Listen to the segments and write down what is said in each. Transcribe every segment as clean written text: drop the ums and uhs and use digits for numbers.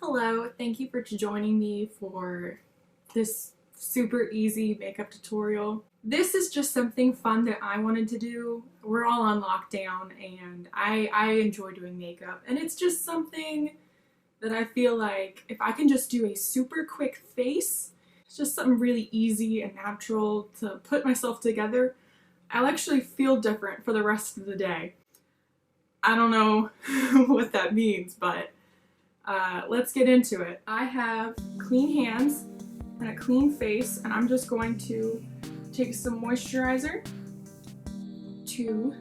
Hello, thank you for joining me for this super easy makeup tutorial. This is just something fun that I wanted to do. We're all on lockdown and I enjoy doing makeup, and it's just something that I feel like if I can just do a super quick face, it's just something really easy and natural to put myself together, I'll actually feel different for the rest of the day. I don't know what that means, but let's get into it. I have clean hands and a clean face, and I'm just going to take some moisturizer to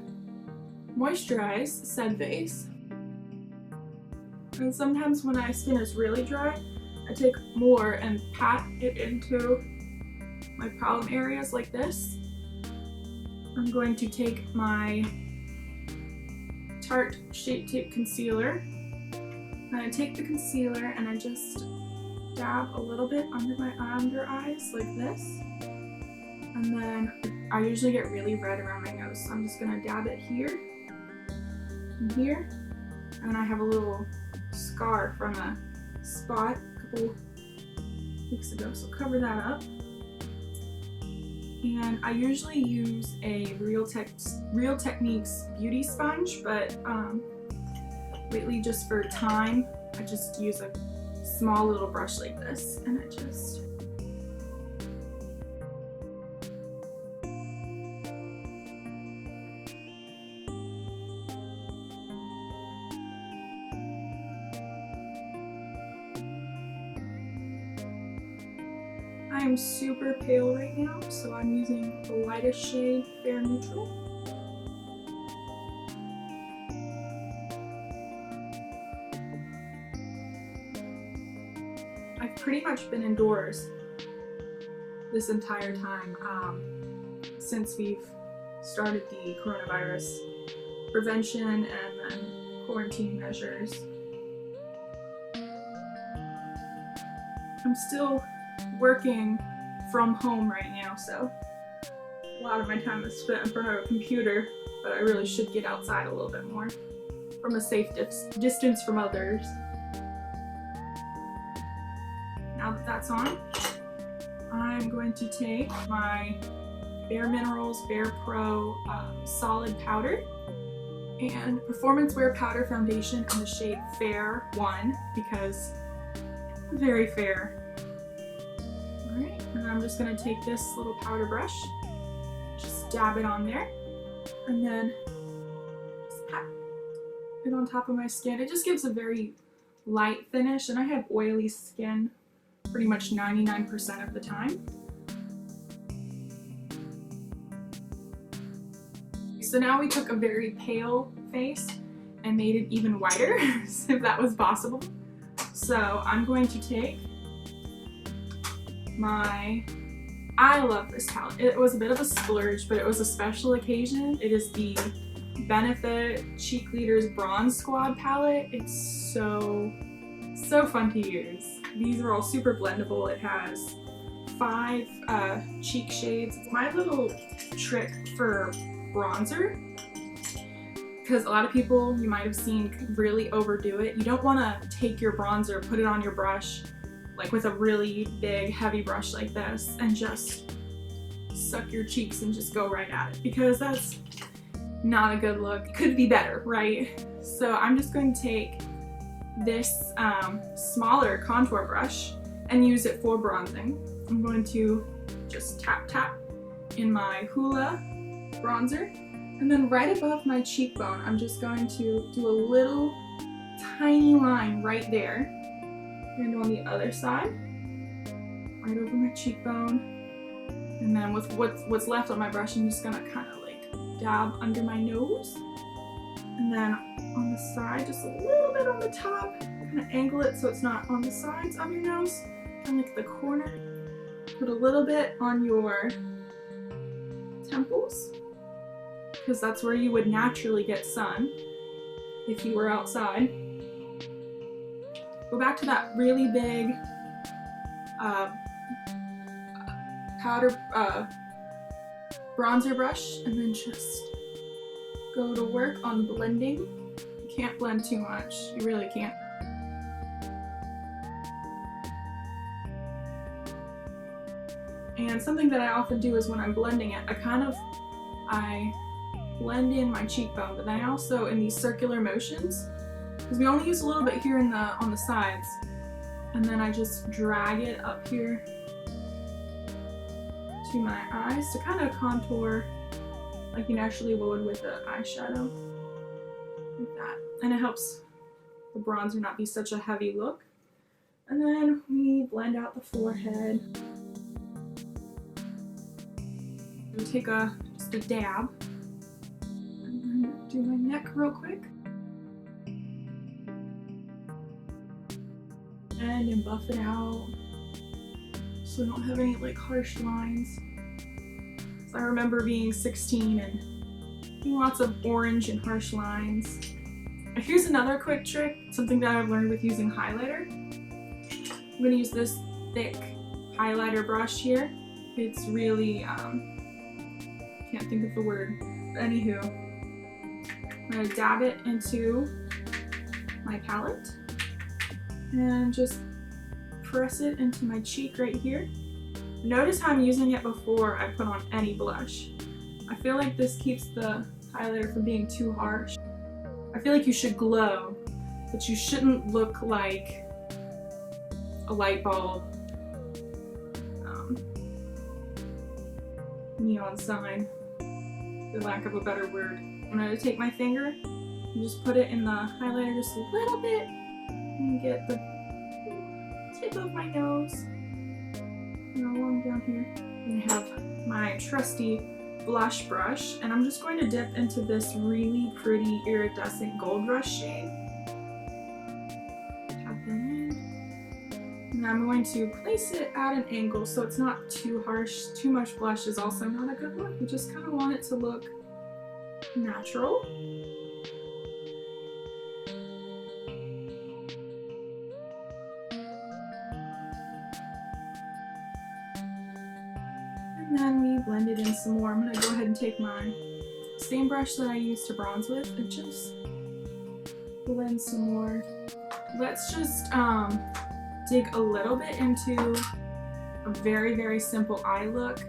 moisturize said face. And sometimes when my skin is really dry, I take more and pat it into my problem areas like this. I'm going to take my Tarte Shape Tape Concealer. And I take the concealer and I just dab a little bit under my under eyes like this. And then I usually get really red around my nose, so I'm just gonna dab it here and here. And I have a little scar from a spot a couple weeks ago, so cover that up. And I usually use a Real Techniques beauty sponge, but lately, just for time, I just use a small little brush like this, and I just I am super pale right now, so I'm using the lightest shade, Fair Neutral. I've pretty much been indoors this entire time since we've started the coronavirus prevention and then quarantine measures. I'm still working from home right now, so a lot of my time is spent in front of a computer, but I really should get outside a little bit more from a safe distance from others. Now that that's on, I'm going to take my Bare Minerals barePro Solid Powder and Performance Wear Powder Foundation in the shade Fair 1 because I'm very fair. Alright, and I'm just going to take this little powder brush, just dab it on there, and then just pat it on top of my skin. It just gives a very light finish, and I have oily skin pretty much 99% of the time. So now we took a very pale face and made it even whiter, if that was possible. So I'm going to take I love this palette. It was a bit of a splurge, but it was a special occasion. It is the Benfit Cheekleaders Bronze Squad palette. It's so fun to use. These are all super blendable. It has 5 cheek shades. My little trick for bronzer, because a lot of people you might have seen really overdo it. You don't want to take your bronzer, put it on your brush, like with a really big heavy brush like this, and just suck your cheeks and just go right at it, because that's not a good look. It could be better, right? So I'm just going to take this smaller contour brush and use it for bronzing. I'm going to just tap in my Hoola bronzer, and then right above my cheekbone I'm just going to do a little tiny line right there, and on the other side right over my cheekbone, and then with what's left on my brush I'm just gonna kind of like dab under my nose, and then on the side just a little bit on the top, kind of angle it so it's not on the sides of your nose, kind of like the corner. Put a little bit on your temples, because that's where you would naturally get sun if you were outside. Go back to that really big bronzer brush, and then just go to work on blending. You can't blend too much, you really can't. And something that I often do is when I'm blending it, I blend in my cheekbone, but then I also, in these circular motions, because we only use a little bit here on the sides, and then I just drag it up here to my eyes to kind of contour like you naturally would with the eyeshadow, like that. And it helps the bronzer not be such a heavy look. And then we blend out the forehead. We take just a dab, and then do my neck real quick. And then buff it out so we don't have any like harsh lines. So I remember being 16 and doing lots of orange and harsh lines. Here's another quick trick, something that I've learned with using highlighter. I'm going to use this thick highlighter brush here. It's really, can't think of the word, but anywho, I'm going to dab it into my palette and just press it into my cheek right here. Notice how I'm using it before I put on any blush. I feel like this keeps the highlighter from being too harsh. I feel like you should glow, but you shouldn't look like a light bulb, neon sign, for lack of a better word. I'm going to take my finger and just put it in the highlighter just a little bit and get the tip of my nose, along down here. And I have my trusty blush brush, and I'm just going to dip into this really pretty iridescent gold rush shade. Tap that in. And I'm going to place it at an angle so it's not too harsh. Too much blush is also not a good look. You just kind of want it to look natural. And then we blend it in some more. I'm going to go ahead and take my same brush that I used to bronze with and just blend some more. Let's just dig a little bit into a very, very simple eye look.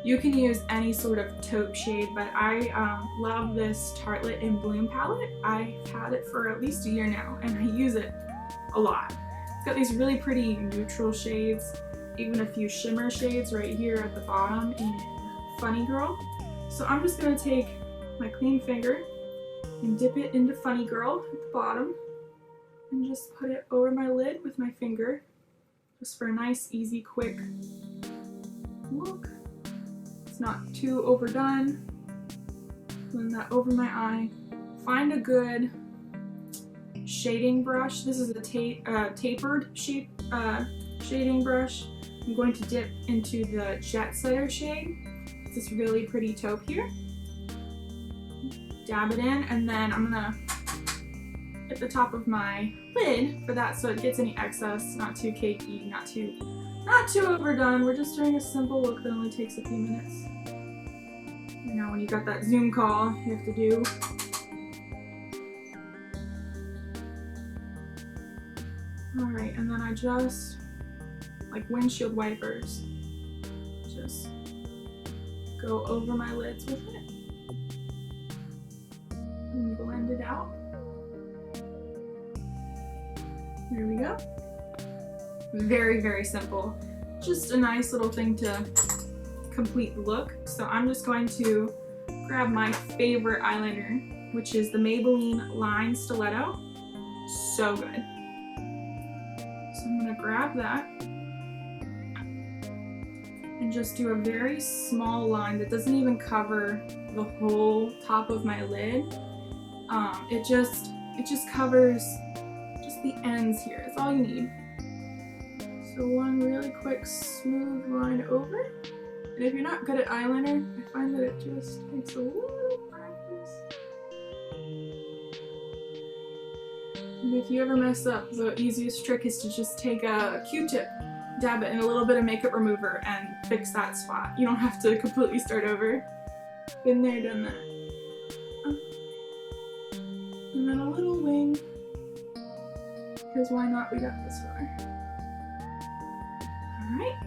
You can use any sort of taupe shade, but I love this Tartelette in Bloom palette. I've had it for at least a year now, and I use it a lot. It's got these really pretty neutral shades, even a few shimmer shades right here at the bottom in Funny Girl. So I'm just going to take my clean finger and dip it into Funny Girl at the bottom and just put it over my lid with my finger, just for a nice, easy, quick look. It's not too overdone. Blend that over my eye. Find a good shading brush. This is a tapered shading brush. I'm going to dip into the Jet Setter shade. It's this really pretty taupe here. Dab it in, and then I'm gonna hit the top of my lid for that so it gets any excess, not too cakey, not too overdone. We're just doing a simple look that only takes a few minutes. You know, when you got that Zoom call you have to do. Alright, and then I just, like windshield wipers, just go over my lids with it and blend it out. There we go. Very, very simple. Just a nice little thing to complete the look. So I'm just going to grab my favorite eyeliner, which is the Maybelline Line Stilletto. So good. So I'm going to grab that and just do a very small line that doesn't even cover the whole top of my lid. It just covers just the ends here. That's all you need. So one really quick smooth line over. And if you're not good at eyeliner, I find that it just takes a little practice. And if you ever mess up, the easiest trick is to just take a Q-tip, dab it in a little bit of makeup remover, and fix that spot. You don't have to completely start over. Been there, done that. And then a little wing, because why not? We got this far. Alright.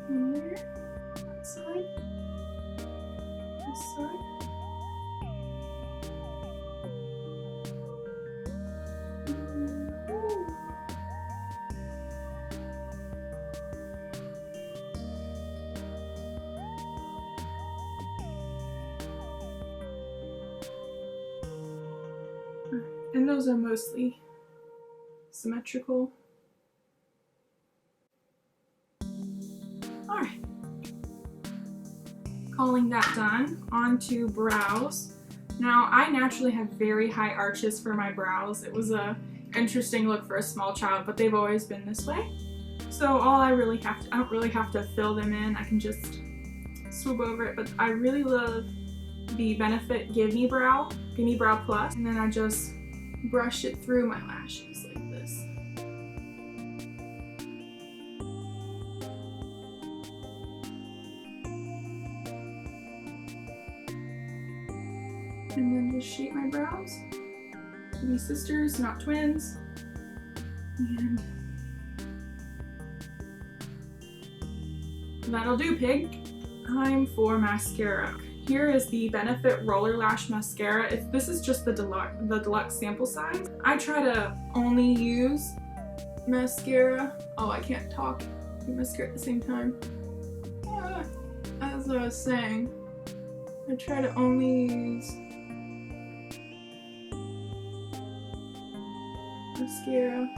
And this side. And those are mostly symmetrical. Alright. Calling that done, on to brows. Now, I naturally have very high arches for my brows. It was a interesting look for a small child, but they've always been this way. So I don't really have to fill them in. I can just swoop over it, but I really love the Benefit Gimme Brow Plus, and then I just brush it through my lashes like this. And then just shape my brows to be sisters, not twins. And that'll do, pig. Time for mascara. Here is the Benefit Roller Lash Mascara. This is just the deluxe sample size. I try to only use mascara. Oh, I can't talk and mascara at the same time. As I was saying, I try to only use mascara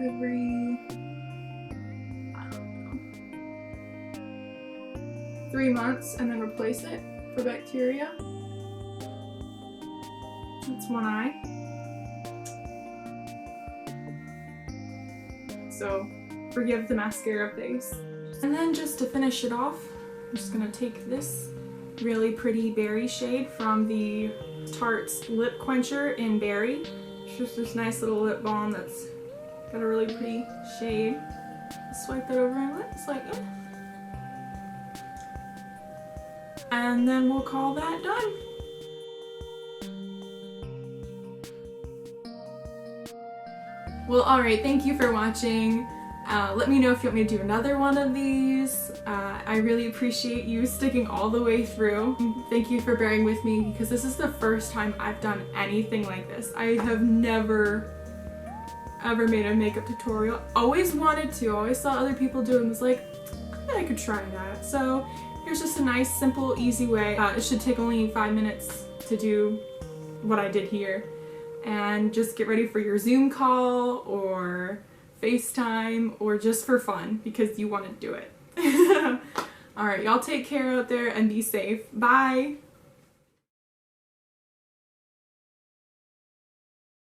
every 3 months and then replace it for bacteria. That's one eye. So forgive the mascara face. And then just to finish it off, I'm just gonna take this really pretty berry shade from the Tarte's Lip Quencher in Berry. It's just this nice little lip balm that's got a really pretty shade. Swipe that over my lips like that. And then we'll call that done. Well, alright, thank you for watching. Let me know if you want me to do another one of these. I really appreciate you sticking all the way through. Thank you for bearing with me because this is the first time I've done anything like this. I have never ever made a makeup tutorial. Always wanted to, always saw other people do it and was like, I could try that. So here's just a nice, simple, easy way. It should take only 5 minutes to do what I did here. And just get ready for your Zoom call or FaceTime or just for fun because you want to do it. Alright, y'all take care out there and be safe. Bye!